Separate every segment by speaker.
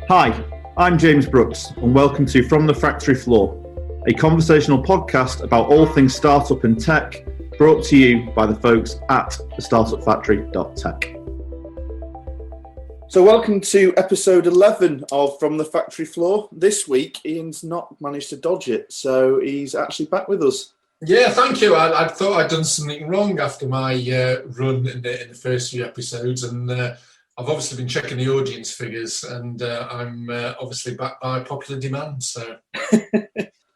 Speaker 1: Hi, I'm James Brookes, and welcome to From the Factory Floor, a conversational podcast about all things startup and tech, brought to you by the folks at eleventh-episode.tech. So welcome to episode 11 of From the Factory Floor. This week, Ian's not managed to dodge it, so he's actually back with us.
Speaker 2: Yeah, thank you. I thought I'd done something wrong after my run in the first few episodes, and I've obviously been checking the audience figures, and I'm obviously back by popular demand. So,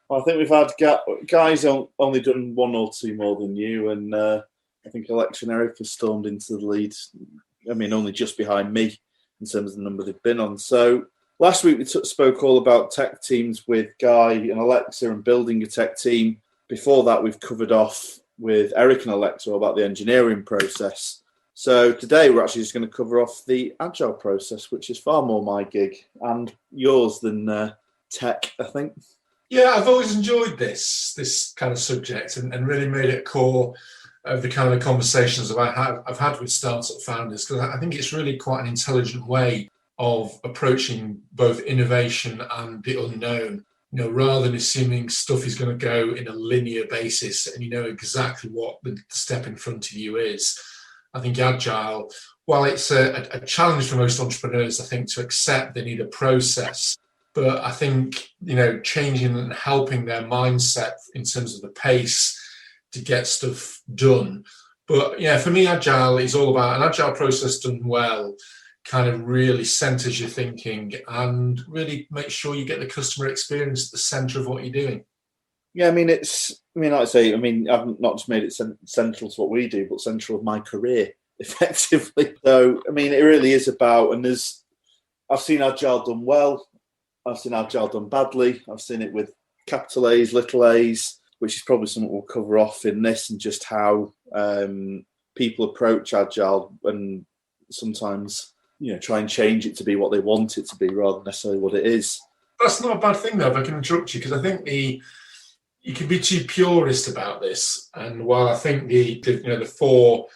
Speaker 1: Well, I think we've had guys only done one or two more than you, and I think Alexa and Eric have stormed into the lead. I mean, only just behind me in terms of the number they've been on. So last week we spoke all about tech teams with Guy and Alexa and building a tech team. Before that, we've covered off with Eric and Alexa about the engineering process. So today we're actually just going to cover off the Agile process, which is far more my gig and yours than tech, I think.
Speaker 2: Yeah, I've always enjoyed this kind of subject and really made it core of the kind of conversations I've had with startup founders, because I think it's really quite an intelligent way of approaching both innovation and the unknown. You know, rather than assuming stuff is going to go in a linear basis and you know exactly what the step in front of you is. I think Agile, while it's a challenge for most entrepreneurs, I think, to accept they need a process, but I think, you know, changing and helping their mindset in terms of the pace to get stuff done. But yeah, for me, Agile is all about an Agile process done well, kind of really centers your thinking and really make sure you get the customer experience at the center of what you're doing.
Speaker 1: Yeah, like I say, I've not just made it central to what we do, but central of my career, effectively. So, it really is about, and I've seen Agile done well, I've seen Agile done badly, I've seen it with capital A's, little A's, which is probably something we'll cover off in this, and just how people approach Agile and sometimes, you know, try and change it to be what they want it to be rather than necessarily what it is.
Speaker 2: That's not a bad thing, though, if I can interrupt you, because I think you can be too purist about this. And while I think the 4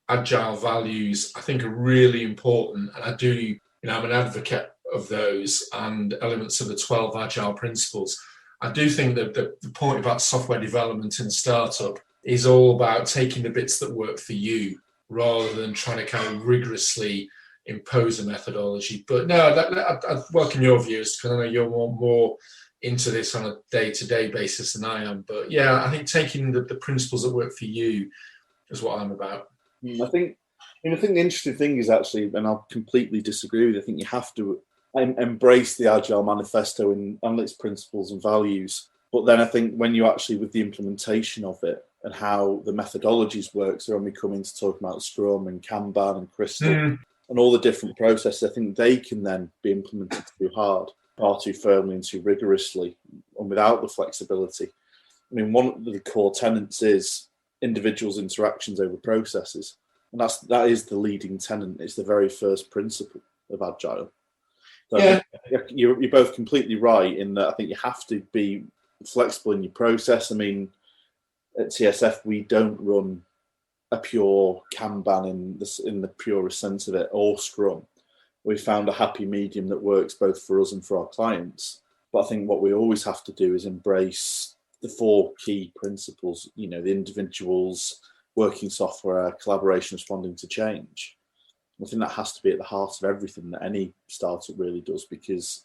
Speaker 2: Agile values I think are really important, and I do, I'm an advocate of those and elements of the 12 Agile principles, I do think that the point about software development in a startup is all about taking the bits that work for you rather than trying to kind of rigorously impose a methodology. But no, I welcome your views, because I know you're more into this on a day-to-day basis than I am. But yeah, I think taking the principles that work for you is what I'm about.
Speaker 1: I think the interesting thing is actually, and I'll completely disagree with you, I think you have to embrace the Agile Manifesto and its principles and values. But then I think when you actually, with the implementation of it and how the methodologies work, so when we come into talking about Scrum and Kanban and Crystal and all the different processes, I think they can then be implemented too hard, far too firmly and too rigorously, and without the flexibility. One of the core tenets is individuals' interactions over processes. And that is the leading tenet. It's the very first principle of Agile. So
Speaker 2: yeah.
Speaker 1: You're both completely right in that I think you have to be flexible in your process. At TSF, we don't run a pure Kanban in the purest sense of it, or Scrum. We found a happy medium that works both for us and for our clients. But I think what we always have to do is embrace the 4 key principles, the individuals, working software, collaboration, responding to change. I think that has to be at the heart of everything that any startup really does, because,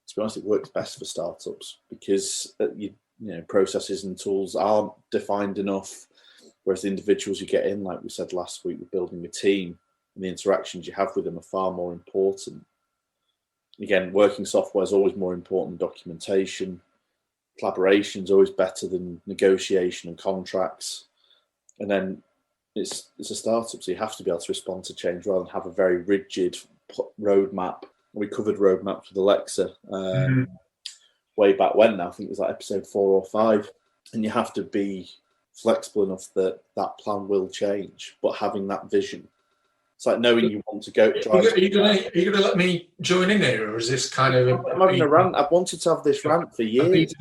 Speaker 1: to be honest, it works best for startups because processes and tools aren't defined enough, whereas the individuals you get in, like we said last week, with building a team, and the interactions you have with them are far more important. Again, working software is always more important than documentation. Collaboration is always better than negotiation and contracts. And then it's a startup, so you have to be able to respond to change rather than have a very rigid roadmap. We covered roadmaps with Alexa way back when now. I think it was like episode 4 or 5. And you have to be flexible enough that plan will change, but having that vision. It's like knowing you want to go drive.
Speaker 2: Are you going to let me join in here, or is this kind of...
Speaker 1: I'm having a rant. I've wanted to have this rant for years.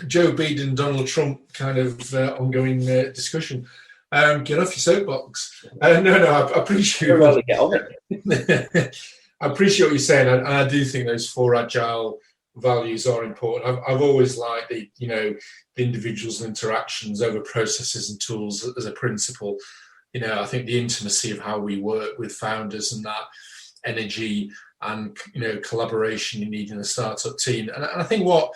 Speaker 2: Joe Biden, Donald Trump kind of ongoing discussion. Get off your soapbox. No, I appreciate
Speaker 1: it. Get on it.
Speaker 2: I appreciate what you're saying, and I do think those 4 agile values are important. I've always liked the individuals and interactions over processes and tools as a principle. I think the intimacy of how we work with founders and that energy and collaboration you need in a startup team. And I think what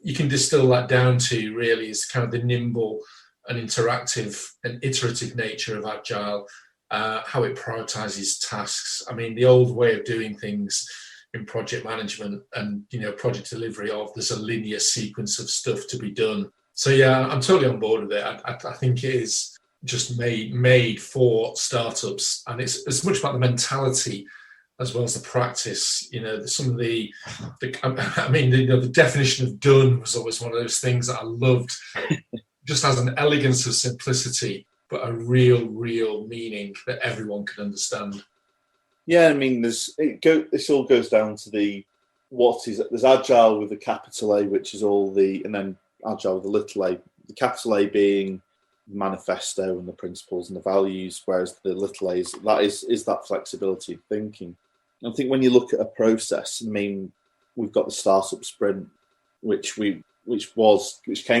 Speaker 2: you can distill that down to really is kind of the nimble and interactive and iterative nature of Agile, how it prioritizes tasks. I mean, the old way of doing things in project management and project delivery there's a linear sequence of stuff to be done. So yeah, I'm totally on board with it. I think it is just made for startups, and it's as much about the mentality as well as the practice. Some of the definition of done was always one of those things that I loved. Just has an elegance of simplicity, but a real meaning that everyone can understand.
Speaker 1: Yeah, I mean, this all goes down to there's Agile with the capital A, which is and then Agile with the little a. The capital A being manifesto and the principles and the values, whereas the little a is that flexibility of thinking. I think when you look at a process, I mean, we've got the startup sprint, which came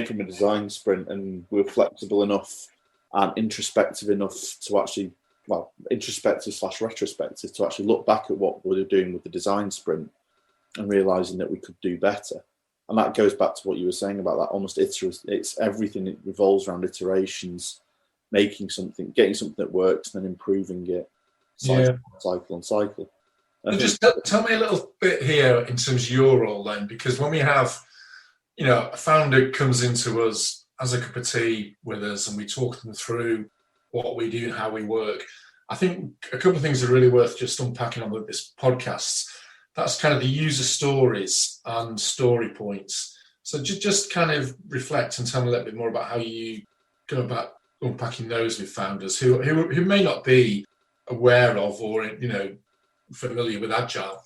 Speaker 1: from a design sprint, and we were flexible enough and introspective enough to actually, introspective/retrospective, to actually look back at what we were doing with the design sprint and realizing that we could do better. And that goes back to what you were saying about that almost it's everything. It revolves around iterations, getting something that works, and then improving it, cycle.
Speaker 2: And just tell me a little bit here in terms of your role then, because when we have, a founder comes into us, has a cup of tea with us, and we talk them through what we do and how we work. I think a couple of things are really worth just unpacking on with this podcast. That's kind of the user stories and story points. So just kind of reflect and tell me a little bit more about how you go about unpacking those with founders who may not be aware of or familiar with Agile.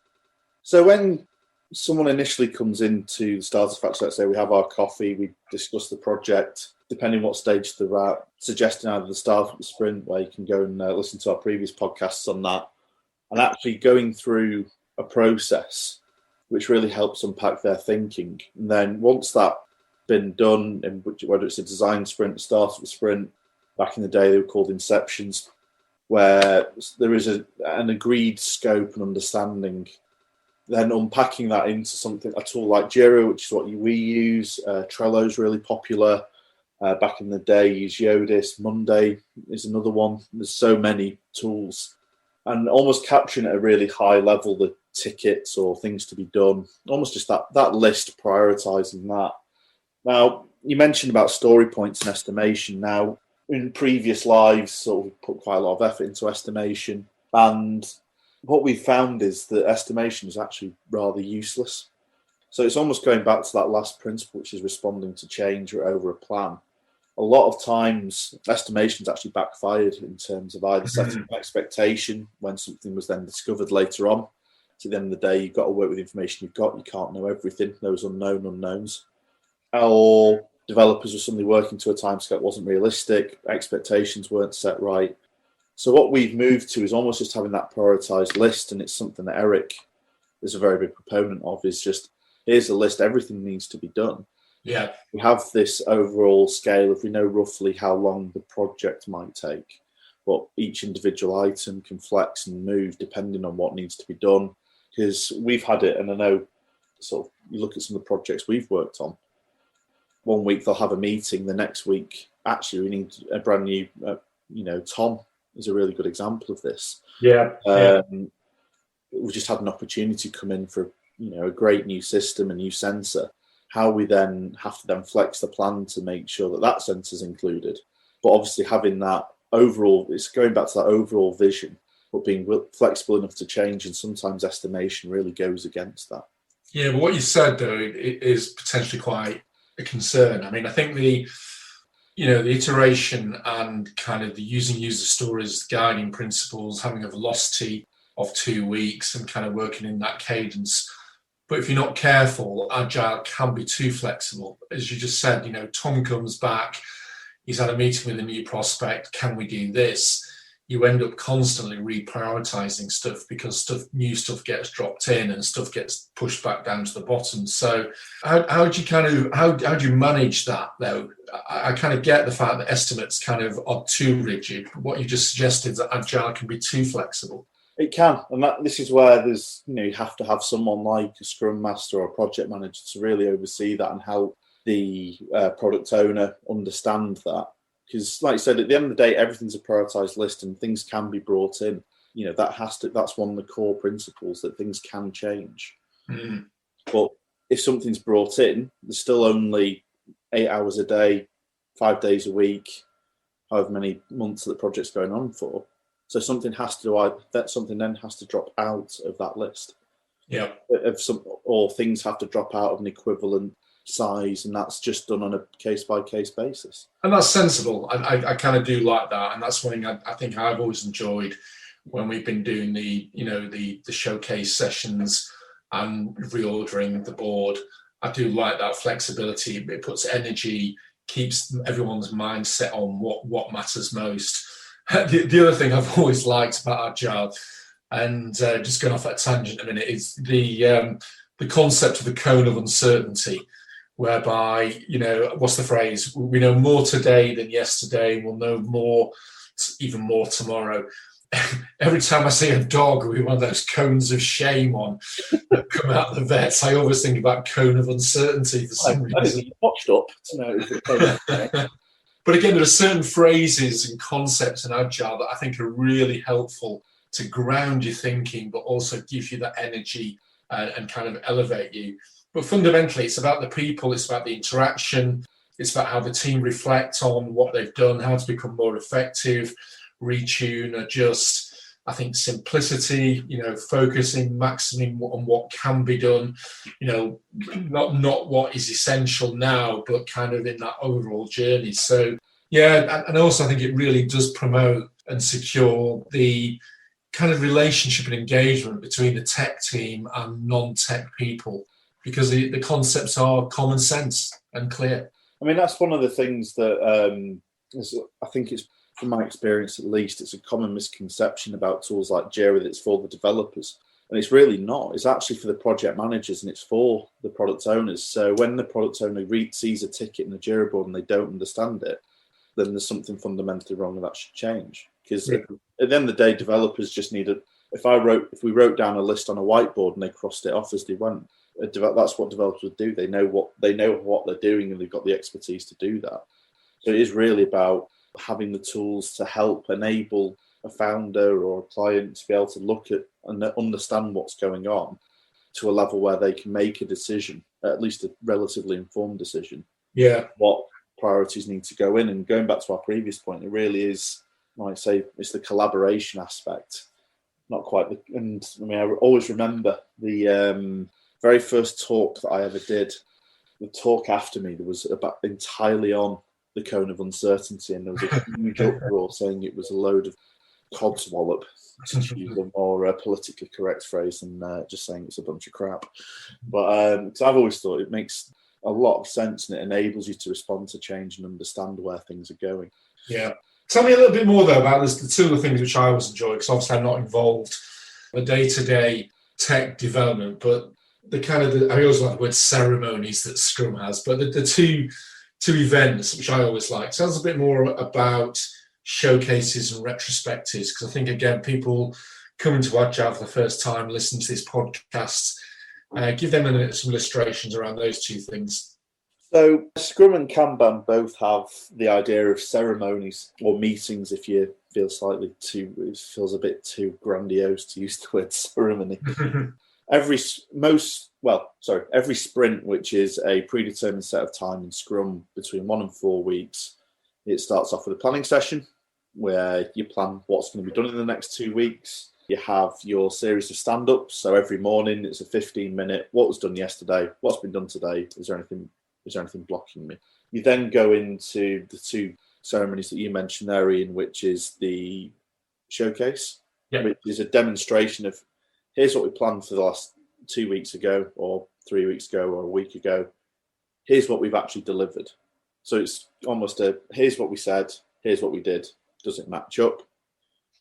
Speaker 1: So when someone initially comes into the starter factory, let's say we have our coffee, we discuss the project, depending what stage they're at, suggesting either the start of the sprint, where you can go and listen to our previous podcasts on that, and actually going through a process which really helps unpack their thinking. And then once that's been done, whether it's a design sprint, a startup sprint, back in the day they were called inceptions, where there is an agreed scope and understanding, then unpacking that into a tool like Jira, which is what we use. Trello is really popular. Back in the day, use Yodis. Monday is another one. There's so many tools. And almost capturing at a really high level the tickets or things to be done, almost just that list, prioritising that. Now, you mentioned about story points and estimation. Now, in previous lives, sort of put quite a lot of effort into estimation, and what we found is that estimation is actually rather useless. So it's almost going back to that last principle, which is responding to change or over a plan. A lot of times, estimations actually backfired in terms of either setting an expectation when something was then discovered later on. So at the end of the day, you've got to work with the information you've got. You can't know everything. Those unknown unknowns. Or developers were suddenly working to a timescale that wasn't realistic. Expectations weren't set right. So what we've moved to is almost just having that prioritized list, and it's something that Eric is a very big proponent of, is just, here's a list, everything needs to be done.
Speaker 2: Yeah.
Speaker 1: We have this overall scale if we know roughly how long the project might take, but each individual item can flex and move depending on what needs to be done. Because we've had it, and I know, sort of, you look at some of the projects we've worked on, one week they'll have a meeting, the next week, actually, we need a brand new, Tom is a really good example of this.
Speaker 2: Yeah.
Speaker 1: We just had an opportunity to come in for, a great new system, a new sensor. How we then have to then flex the plan to make sure that sensor is included. But obviously having that overall, it's going back to that overall vision, but being flexible enough to change, and sometimes estimation really goes against that.
Speaker 2: Yeah, but what you said, though, is potentially quite a concern. I mean, I think the iteration and kind of the using user stories, guiding principles, having a velocity of 2 weeks and kind of working in that cadence. But if you're not careful, Agile can be too flexible. As you just said, Tom comes back, he's had a meeting with a new prospect, can we do this? you end up constantly reprioritizing stuff because new stuff gets dropped in and stuff gets pushed back down to the bottom. So how do you manage that though? I kind of get the fact that estimates kind of are too rigid. What you just suggested, that Agile can be too flexible.
Speaker 1: It can, and this is where there's, you have to have someone like a Scrum Master or a project manager to really oversee that and help the product owner understand that. Because, like you said, at the end of the day, everything's a prioritised list, and things can be brought in. That's one of the core principles, that things can change.
Speaker 2: Mm.
Speaker 1: But if something's brought in, there's still only 8 hours a day, 5 days a week, however many months that the project's going on for. So something then has to drop out of that list.
Speaker 2: Yeah.
Speaker 1: Or things have to drop out of an equivalent size, and that's just done on a case-by-case basis.
Speaker 2: And that's sensible. I kind of do like that, and that's one thing I think I've always enjoyed when we've been doing the showcase sessions and reordering the board. I do like that flexibility. It puts energy, keeps everyone's mindset on what matters most. The other thing I've always liked about Agile, and just going off that tangent a minute, is the concept of the cone of uncertainty, whereby, what's the phrase? We know more today than yesterday. We'll know more, even more tomorrow. Every time I see a dog with one of those cones of shame on that come out of the vets, I always think about cone of uncertainty for some reason.
Speaker 1: You watched up to know if it
Speaker 2: But again, there are certain phrases and concepts in Agile that I think are really helpful to ground your thinking, but also give you that energy and kind of elevate you. But fundamentally, it's about the people, it's about the interaction, it's about how the team reflect on what they've done, how to become more effective, retune, adjust. I think simplicity, focusing maximum on what can be done, not what is essential now, but kind of in that overall journey. So, yeah, and also I think it really does promote and secure the kind of relationship and engagement between the tech team and non-tech people, because the concepts are common sense and clear.
Speaker 1: I mean, that's one of the things that I think it's, from my experience at least, it's a common misconception about tools like Jira that it's for the developers. And it's really not. It's actually for the project managers, and it's for the product owners. So when the product owner sees a ticket in the Jira board and they don't understand it, then there's something fundamentally wrong and that should change. Because at the end of the day, developers just need if we wrote down a list on a whiteboard and they crossed it off as they went, that's what developers would do. They know what they're doing, and they've got the expertise to do that. So it is really about having the tools to help enable a founder or a client to be able to look at and understand what's going on to a level where they can make a decision, at least a relatively informed decision.
Speaker 2: Yeah.
Speaker 1: What priorities need to go in. And going back to our previous point, it really is, like I say, it's the collaboration aspect. Not quite. I always remember the very first talk that I ever did. The talk after me, there was about entirely on the cone of uncertainty, and there was a huge uproar saying it was a load of codswallop, to use a more politically correct phrase, and just saying it's a bunch of crap. But so I've always thought it makes a lot of sense, and it enables you to respond to change and understand where things are going.
Speaker 2: Yeah. Tell me a little bit more though about this, the two of the things which I always enjoy, because obviously I'm not involved in the day-to-day tech development, but I always like the word ceremonies that Scrum has, but the two events which I always like. Tell us a bit more about showcases and retrospectives, because I think, again, people coming to Agile for the first time, listening to this podcast, give them some illustrations around those two things.
Speaker 1: So Scrum and Kanban both have the idea of ceremonies or meetings, if you feel it feels a bit too grandiose to use the word ceremony. Every sprint, which is a predetermined set of time in Scrum between 1 and 4 weeks, it starts off with a planning session where you plan what's going to be done in the next 2 weeks. You have your series of stand-ups. So every morning it's a 15-minute, what was done yesterday, what's been done today, is there anything blocking me? You then go into the two ceremonies that you mentioned there, Ian, which is the showcase, which is a demonstration of, here's what we planned for the last 2 weeks ago or 3 weeks ago or a week ago. Here's what we've actually delivered. So it's almost here's what we said, here's what we did. Does it match up?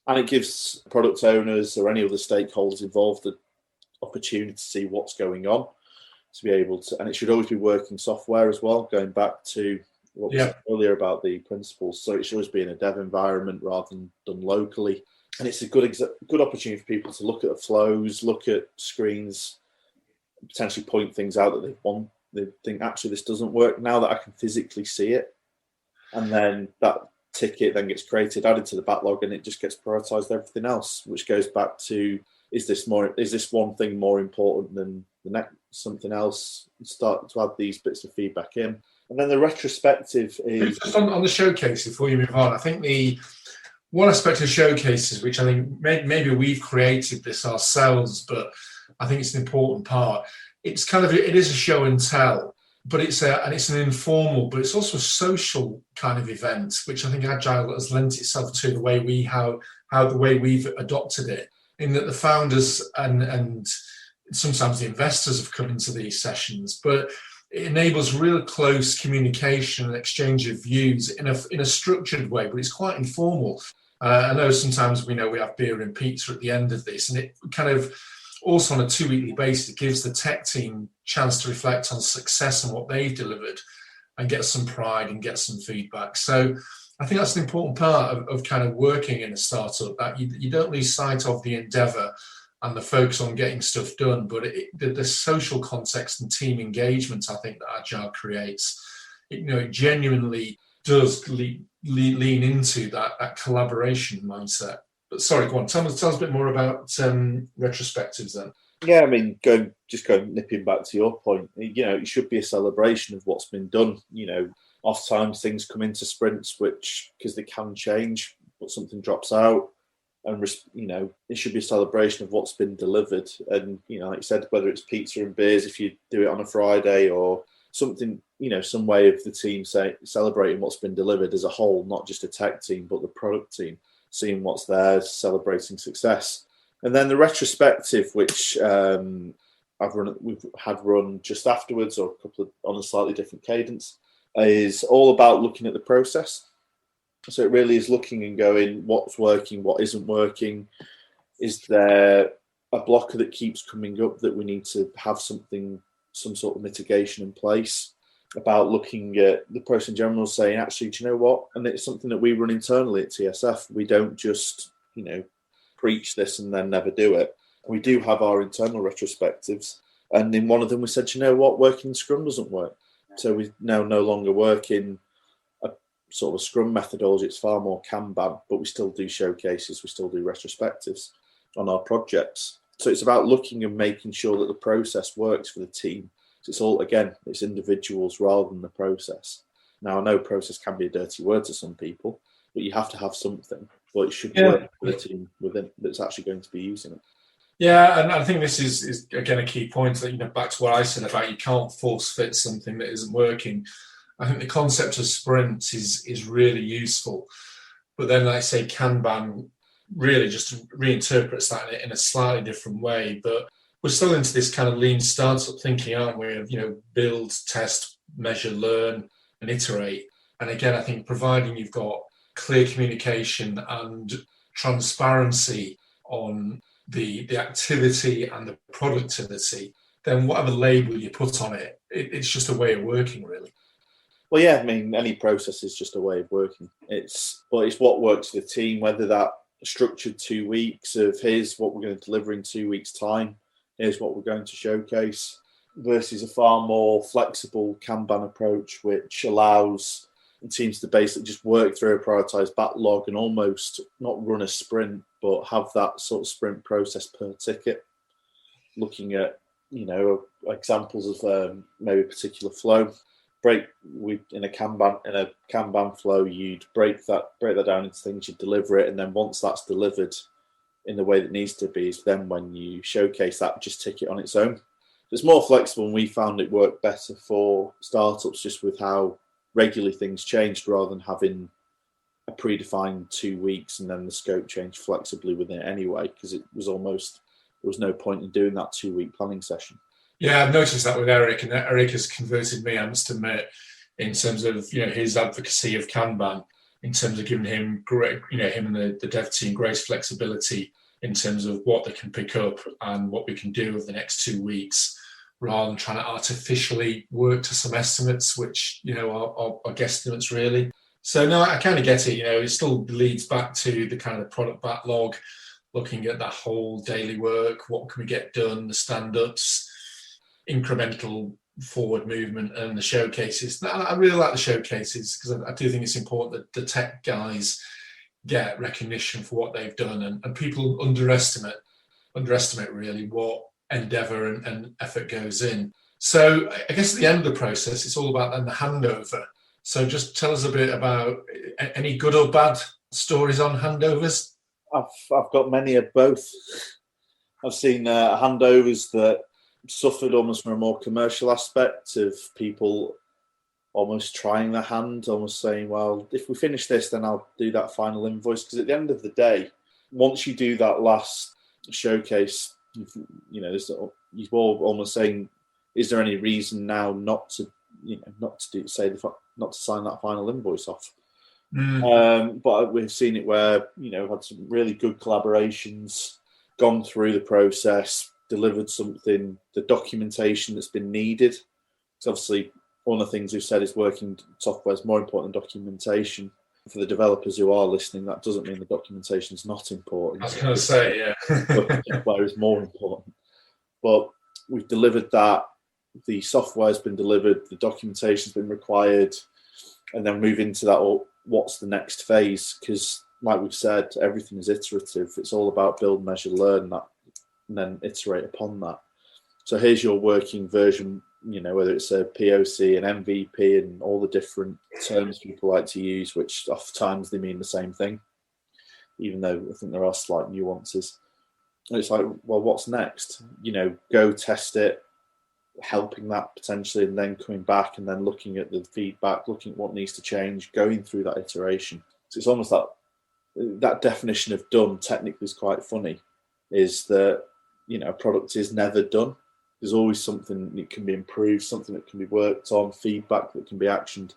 Speaker 1: And it gives product owners or any other stakeholders involved the opportunity to see what's going on, to be able to, and it should always be working software as well, going back to what we said earlier about the principles. So it should always be in a dev environment rather than done locally. And it's a good opportunity for people to look at the flows, look at screens, potentially point things out that they think, actually, this doesn't work now that I can physically see it. And then that ticket then gets created, added to the backlog, and it just gets prioritized everything else, which goes back to, is this one thing more important than the next something else? Start to add these bits of feedback in. And then the retrospective is
Speaker 2: just on the showcase before you move on. I think the one aspect of showcases, which I think maybe we've created this ourselves, but I think it's an important part. It is a show and tell, but it's an informal, but it's also a social kind of event, which I think Agile has lent itself to the way the way we've adopted it, in that the founders and sometimes the investors have come into these sessions, but it enables real close communication and exchange of views in a structured way, but it's quite informal. I know sometimes we have beer and pizza at the end of this, and it kind of also on a 2-weekly basis, it gives the tech team chance to reflect on success and what they've delivered and get some pride and get some feedback. So I think that's an important part of kind of working in a startup, that you don't lose sight of the endeavor and the focus on getting stuff done, but the social context and team engagement, I think, that Agile creates, it genuinely does lean into that collaboration mindset. But sorry, go on. Tell us a bit more about retrospectives then.
Speaker 1: Yeah, I mean, nipping back to your point, it should be a celebration of what's been done. Oftentimes things come into sprints, because they can change, but something drops out. And, it should be a celebration of what's been delivered. And, like you said, whether it's pizza and beers, if you do it on a Friday, or something, some way of the team celebrating what's been delivered as a whole, not just a tech team, but the product team, seeing what's there, celebrating success. And then the retrospective, which we've had run just afterwards, or on a slightly different cadence, is all about looking at the process. So it really is looking and going, what's working, what isn't working. Is there a blocker that keeps coming up that we need to have some sort of mitigation in place? About looking at the process in general, saying, actually, do you know what? And it's something that we run internally at TSF. We don't just, preach this and then never do it. We do have our internal retrospectives. And in one of them, we said, you know what? Working in Scrum doesn't work. So we now no longer work in a sort of a Scrum methodology. It's far more Kanban, but we still do showcases. We still do retrospectives on our projects. So it's about looking and making sure that the process works for the team. So it's individuals rather than the process. Now, I know process can be a dirty word to some people, but you have to have something. But it should work for the team within that's actually going to be using it.
Speaker 2: Yeah, and I think this is again a key point that, back to what I said about you can't force fit something that isn't working. I think the concept of sprints is really useful. But then, like I say, Kanban really just reinterprets that in a slightly different way. But we're still into this kind of lean startup thinking, aren't we? Of, build, test, measure, learn, and iterate. And again, I think providing you've got clear communication and transparency on the activity and the productivity, then whatever label you put on it, it's just a way of working, really.
Speaker 1: Well, yeah, I mean, any process is just a way of working. It's what works for the team, whether that structured 2 weeks of here's what we're going to deliver in 2 weeks' time, here's what we're going to showcase, versus a far more flexible Kanban approach, which allows teams to basically just work through a prioritized backlog and almost not run a sprint, but have that sort of sprint process per ticket. Looking at, examples of maybe a particular flow. In a Kanban flow, you'd break that down into things, you deliver it, and then once that's delivered in the way that needs to be, is then when you showcase that, just tick it on its own. It's more flexible, and we found it worked better for startups just with how regularly things changed, rather than having a predefined 2 weeks and then the scope changed flexibly within it anyway, because there was no point in doing that 2 week planning session.
Speaker 2: Yeah, I've noticed that with Eric, and Eric has converted me, I must admit, in terms of his advocacy of Kanban. in terms of giving him great, him and the dev team great flexibility in terms of what they can pick up and what we can do over the next 2 weeks, rather than trying to artificially work to some estimates, which, are guesstimates really. So no, I kind of get it. It still leads back to the kind of product backlog, looking at that whole daily work, what can we get done, the stand-ups, incremental forward movement, and the showcases. Now, I really like the showcases because I do think it's important that the tech guys get recognition for what they've done, and people underestimate really what endeavour and effort goes in. So I guess at the end of the process, it's all about then the handover. So just tell us a bit about any good or bad stories on handovers.
Speaker 1: I've got many of both. I've seen handovers that suffered almost from a more commercial aspect of people almost trying their hand, almost saying, well, if we finish this, then I'll do that final invoice. Because at the end of the day, once you do that last showcase, you're all almost saying, is there any reason now not to sign that final invoice off? But we've seen it where, we've had some really good collaborations, gone through the process, delivered something, the documentation that's been needed. So obviously, one of the things we've said is working software is more important than documentation. For the developers who are listening, that doesn't mean the documentation is not important.
Speaker 2: I was going to say, yeah.
Speaker 1: Software is more important. But we've delivered that. The software has been delivered. The documentation has been required. And then move into that, what's the next phase? Because like we've said, everything is iterative. It's all about build, measure, learn that, and then iterate upon that. So here's your working version, whether it's a POC, an MVP, and all the different terms people like to use, which oftentimes they mean the same thing, even though I think there are slight nuances. And it's like, well, what's next? Go test it, helping that potentially, and then coming back and then looking at the feedback, looking at what needs to change, going through that iteration. So it's almost that definition of done technically is quite funny, is that, a product is never done. There's always something that can be improved, something that can be worked on, feedback that can be actioned.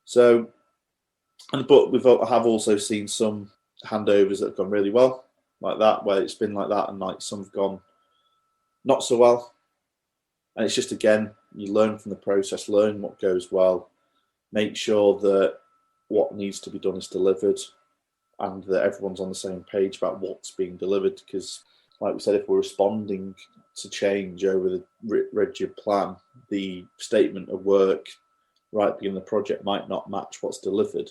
Speaker 1: So, but I have also seen some handovers that have gone really well, like that, where it's been like that, and like some have gone not so well. And it's just, again, you learn from the process, learn what goes well, make sure that what needs to be done is delivered, and that everyone's on the same page about what's being delivered. Because, like we said, if we're responding to change over the rigid plan, the statement of work right at the beginning of the project might not match what's delivered.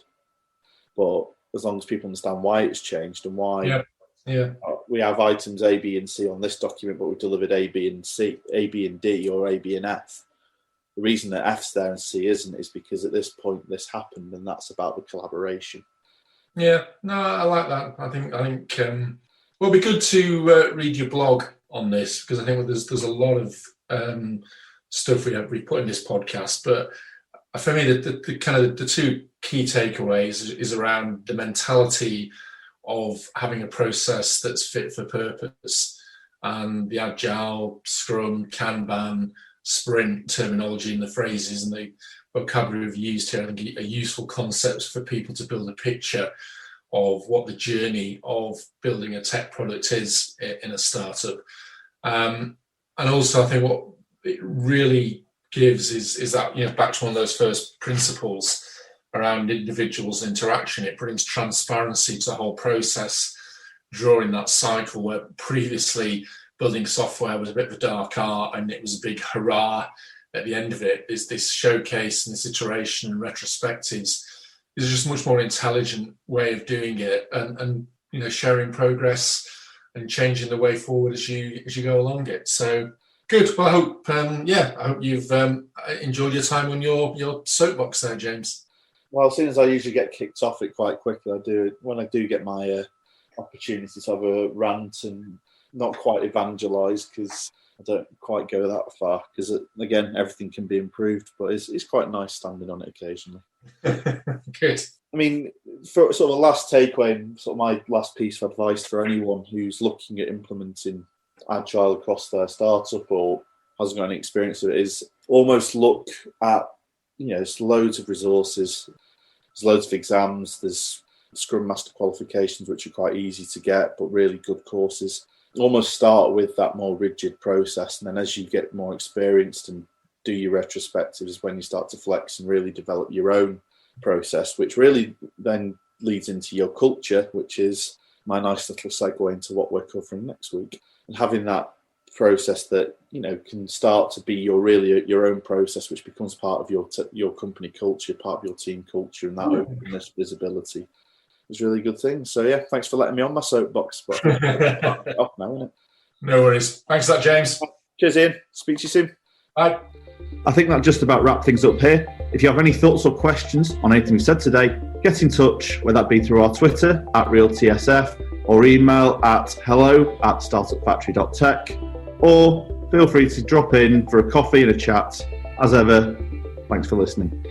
Speaker 1: But as long as people understand why it's changed and why we have items A, B, and C on this document, but we've delivered A, B, and C, A, B, and D, or A, B, and F. The reason that F's there and C isn't is because at this point this happened, and that's about the collaboration.
Speaker 2: Yeah, no, I like that. I think well, it'd be good to read your blog on this, because I think there's a lot of stuff we put in this podcast. But for me, the kind of the two key takeaways is around the mentality of having a process that's fit for purpose, and the Agile, Scrum, Kanban, Sprint terminology and the phrases and the vocabulary we've used here, I think, are useful concepts for people to build a picture of what the journey of building a tech product is in a startup. And also, I think what it really gives is that, back to one of those first principles around individuals' interaction. It brings transparency to the whole process, drawing that cycle where previously building software was a bit of a dark art and it was a big hurrah at the end of it. Is this showcase and this iteration and retrospectives is just a much more intelligent way of doing it, and sharing progress and changing the way forward as you go along it. So good. Well, I hope you've enjoyed your time on your soapbox there, James.
Speaker 1: Well, as soon as I usually get kicked off it quite quickly, I do. When I do get my opportunity to have a rant and not quite evangelise, because I don't quite go that far, because again, everything can be improved, but it's quite nice standing on it occasionally.
Speaker 2: Good.
Speaker 1: I mean, for sort of a last takeaway and sort of my last piece of advice for anyone who's looking at implementing Agile across their startup or hasn't got any experience of it, is almost look at, there's loads of resources. There's loads of exams. There's Scrum Master qualifications, which are quite easy to get, but really good courses. Almost start with that more rigid process, and then as you get more experienced and do your retrospectives is when you start to flex and really develop your own process, which really then leads into your culture, which is my nice little segue into what we're covering next week. And having that process that, you know, can start to be your own process, which becomes part of your company culture, part of your team culture, and that openness, visibility is really good thing. So yeah, thanks for letting me on my soapbox. But off now, isn't it?
Speaker 2: No worries. Thanks for that, James.
Speaker 1: Cheers, Ian. Speak to you soon.
Speaker 2: Bye.
Speaker 3: I think that just about wraps things up here. If you have any thoughts or questions on anything we said today, get in touch, whether that be through our Twitter @RealTSF or email at hello@startupfactory.tech, or feel free to drop in for a coffee and a chat. As ever, thanks for listening.